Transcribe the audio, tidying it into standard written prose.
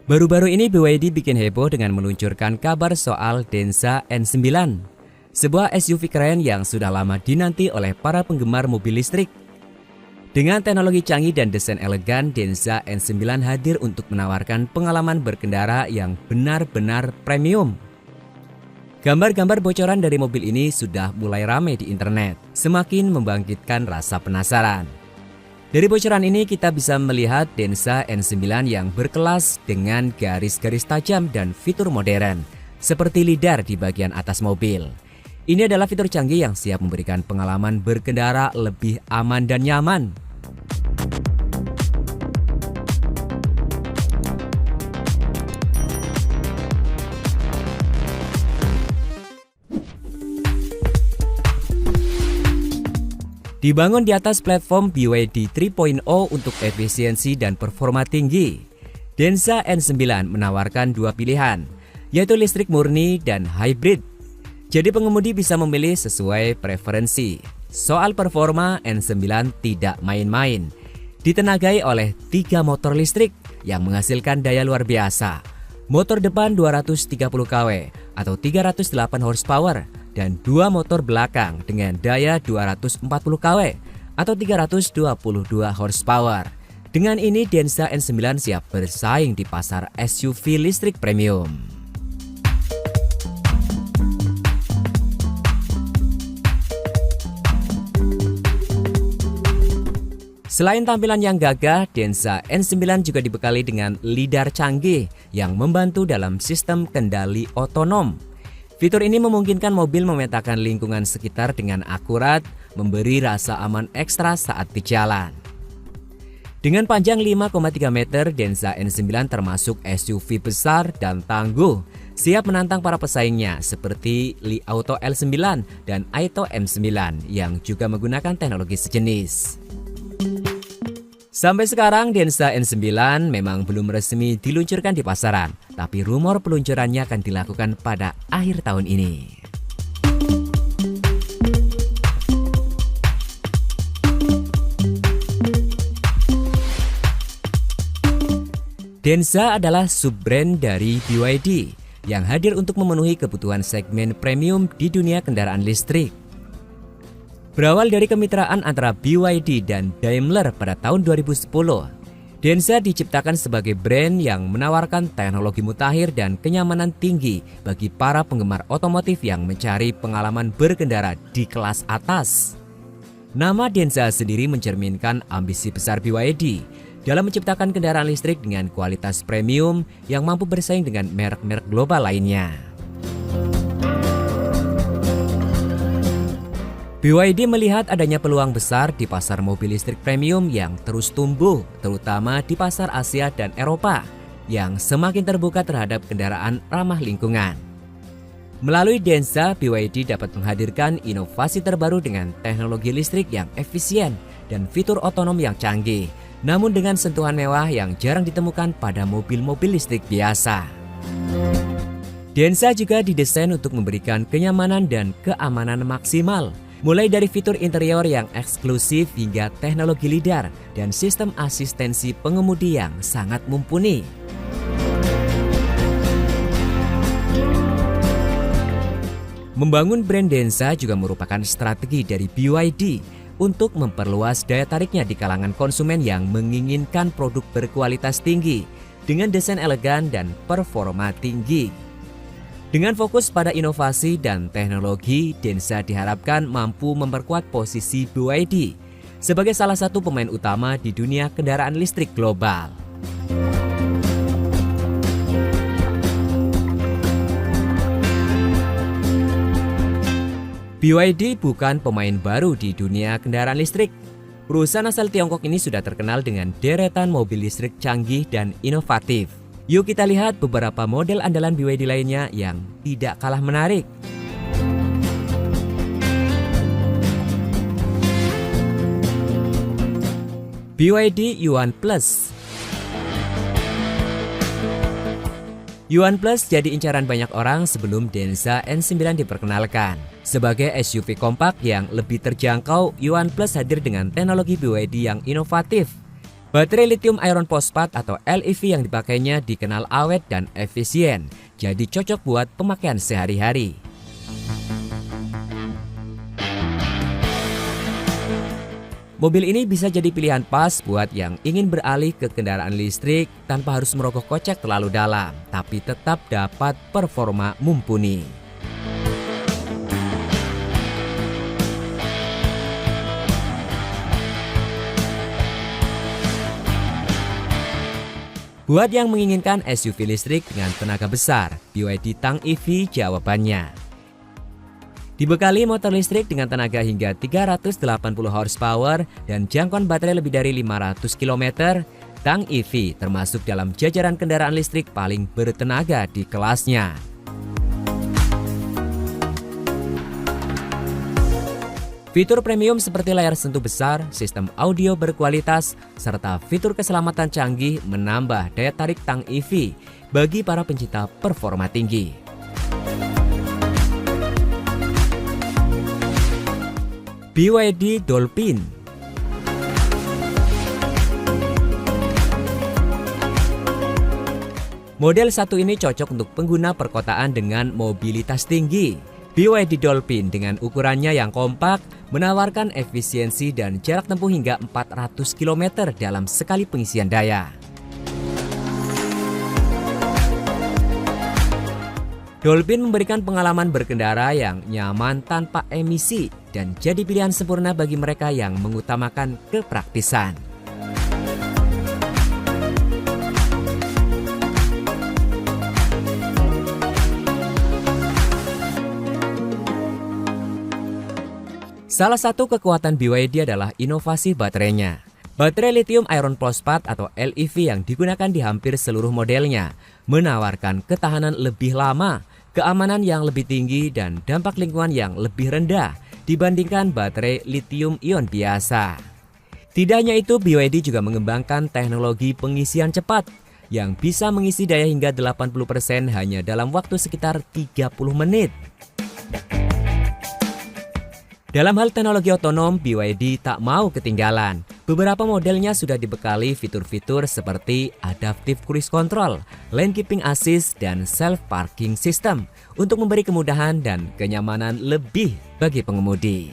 Baru-baru ini BYD bikin heboh dengan meluncurkan kabar soal Denza N9, sebuah SUV keren yang sudah lama dinanti oleh para penggemar mobil listrik. Dengan teknologi canggih dan desain elegan, Denza N9 hadir untuk menawarkan pengalaman berkendara yang benar-benar premium. Gambar-gambar bocoran dari mobil ini sudah mulai ramai di internet, semakin membangkitkan rasa penasaran. Dari bocoran ini kita bisa melihat Denza N9 yang berkelas dengan garis-garis tajam dan fitur modern, seperti lidar di bagian atas mobil. Ini adalah fitur canggih yang siap memberikan pengalaman berkendara lebih aman dan nyaman. Dibangun di atas platform BYD 3.0 untuk efisiensi dan performa tinggi, Denza N9 menawarkan dua pilihan, yaitu listrik murni dan hybrid. Jadi pengemudi bisa memilih sesuai preferensi. Soal performa, N9 tidak main-main. Ditenagai oleh 3 motor listrik yang menghasilkan daya luar biasa. Motor depan 230 kW atau 308 horsepower. Dan 2 motor belakang dengan daya 240 kW atau 322 horsepower. Dengan ini Denza N9 siap bersaing di pasar SUV listrik premium. Selain tampilan yang gagah, Denza N9 juga dibekali dengan lidar canggih yang membantu dalam sistem kendali otonom. Fitur ini memungkinkan mobil memetakan lingkungan sekitar dengan akurat, memberi rasa aman ekstra saat di jalan. Dengan panjang 5,3 meter, Denza N9 termasuk SUV besar dan tangguh, siap menantang para pesaingnya seperti Li Auto L9 dan Aito M9 yang juga menggunakan teknologi sejenis. Sampai sekarang Denza N9 memang belum resmi diluncurkan di pasaran, tapi rumor peluncurannya akan dilakukan pada akhir tahun ini. Denza adalah sub-brand dari BYD yang hadir untuk memenuhi kebutuhan segmen premium di dunia kendaraan listrik. Berawal dari kemitraan antara BYD dan Daimler pada tahun 2010, Denza diciptakan sebagai brand yang menawarkan teknologi mutakhir dan kenyamanan tinggi bagi para penggemar otomotif yang mencari pengalaman berkendara di kelas atas. Nama Denza sendiri mencerminkan ambisi besar BYD dalam menciptakan kendaraan listrik dengan kualitas premium yang mampu bersaing dengan merek-merek global lainnya. BYD melihat adanya peluang besar di pasar mobil listrik premium yang terus tumbuh, terutama di pasar Asia dan Eropa, yang semakin terbuka terhadap kendaraan ramah lingkungan. Melalui Denza, BYD dapat menghadirkan inovasi terbaru dengan teknologi listrik yang efisien dan fitur otonom yang canggih, namun dengan sentuhan mewah yang jarang ditemukan pada mobil-mobil listrik biasa. Denza juga didesain untuk memberikan kenyamanan dan keamanan maksimal, mulai dari fitur interior yang eksklusif hingga teknologi lidar dan sistem asistensi pengemudi yang sangat mumpuni. Membangun brand Denza juga merupakan strategi dari BYD untuk memperluas daya tariknya di kalangan konsumen yang menginginkan produk berkualitas tinggi dengan desain elegan dan performa tinggi. Dengan fokus pada inovasi dan teknologi, Denza diharapkan mampu memperkuat posisi BYD sebagai salah satu pemain utama di dunia kendaraan listrik global. BYD bukan pemain baru di dunia kendaraan listrik. Perusahaan asal Tiongkok ini sudah terkenal dengan deretan mobil listrik canggih dan inovatif. Yuk kita lihat beberapa model andalan BYD lainnya yang tidak kalah menarik. BYD Yuan Plus. Yuan Plus jadi incaran banyak orang sebelum Denza N9 diperkenalkan. Sebagai SUV kompak yang lebih terjangkau, Yuan Plus hadir dengan teknologi BYD yang inovatif. Baterai lithium iron phosphate atau LiV yang dipakainya dikenal awet dan efisien, jadi cocok buat pemakaian sehari-hari. Mobil ini bisa jadi pilihan pas buat yang ingin beralih ke kendaraan listrik tanpa harus merogoh kocek terlalu dalam, tapi tetap dapat performa mumpuni. Buat yang menginginkan SUV listrik dengan tenaga besar, BYD Tang EV jawabannya. Dibekali motor listrik dengan tenaga hingga 380 horsepower dan jangkauan baterai lebih dari 500 km, Tang EV termasuk dalam jajaran kendaraan listrik paling bertenaga di kelasnya. Fitur premium seperti layar sentuh besar, sistem audio berkualitas, serta fitur keselamatan canggih menambah daya tarik Tang EV bagi para pencinta performa tinggi. BYD Dolphin. Model satu ini cocok untuk pengguna perkotaan dengan mobilitas tinggi. BYD Dolphin dengan ukurannya yang kompak menawarkan efisiensi dan jarak tempuh hingga 400 km dalam sekali pengisian daya. Dolphin memberikan pengalaman berkendara yang nyaman tanpa emisi dan jadi pilihan sempurna bagi mereka yang mengutamakan kepraktisan. Salah satu kekuatan BYD adalah inovasi baterainya. Baterai lithium iron phosphate atau LiV yang digunakan di hampir seluruh modelnya menawarkan ketahanan lebih lama, keamanan yang lebih tinggi, dan dampak lingkungan yang lebih rendah dibandingkan baterai lithium ion biasa. Tidak hanya itu, BYD juga mengembangkan teknologi pengisian cepat yang bisa mengisi daya hingga 80% hanya dalam waktu sekitar 30 menit. Dalam hal teknologi otonom, BYD tak mau ketinggalan. Beberapa modelnya sudah dibekali fitur-fitur seperti Adaptive Cruise Control, Lane Keeping Assist, dan Self Parking System untuk memberi kemudahan dan kenyamanan lebih bagi pengemudi.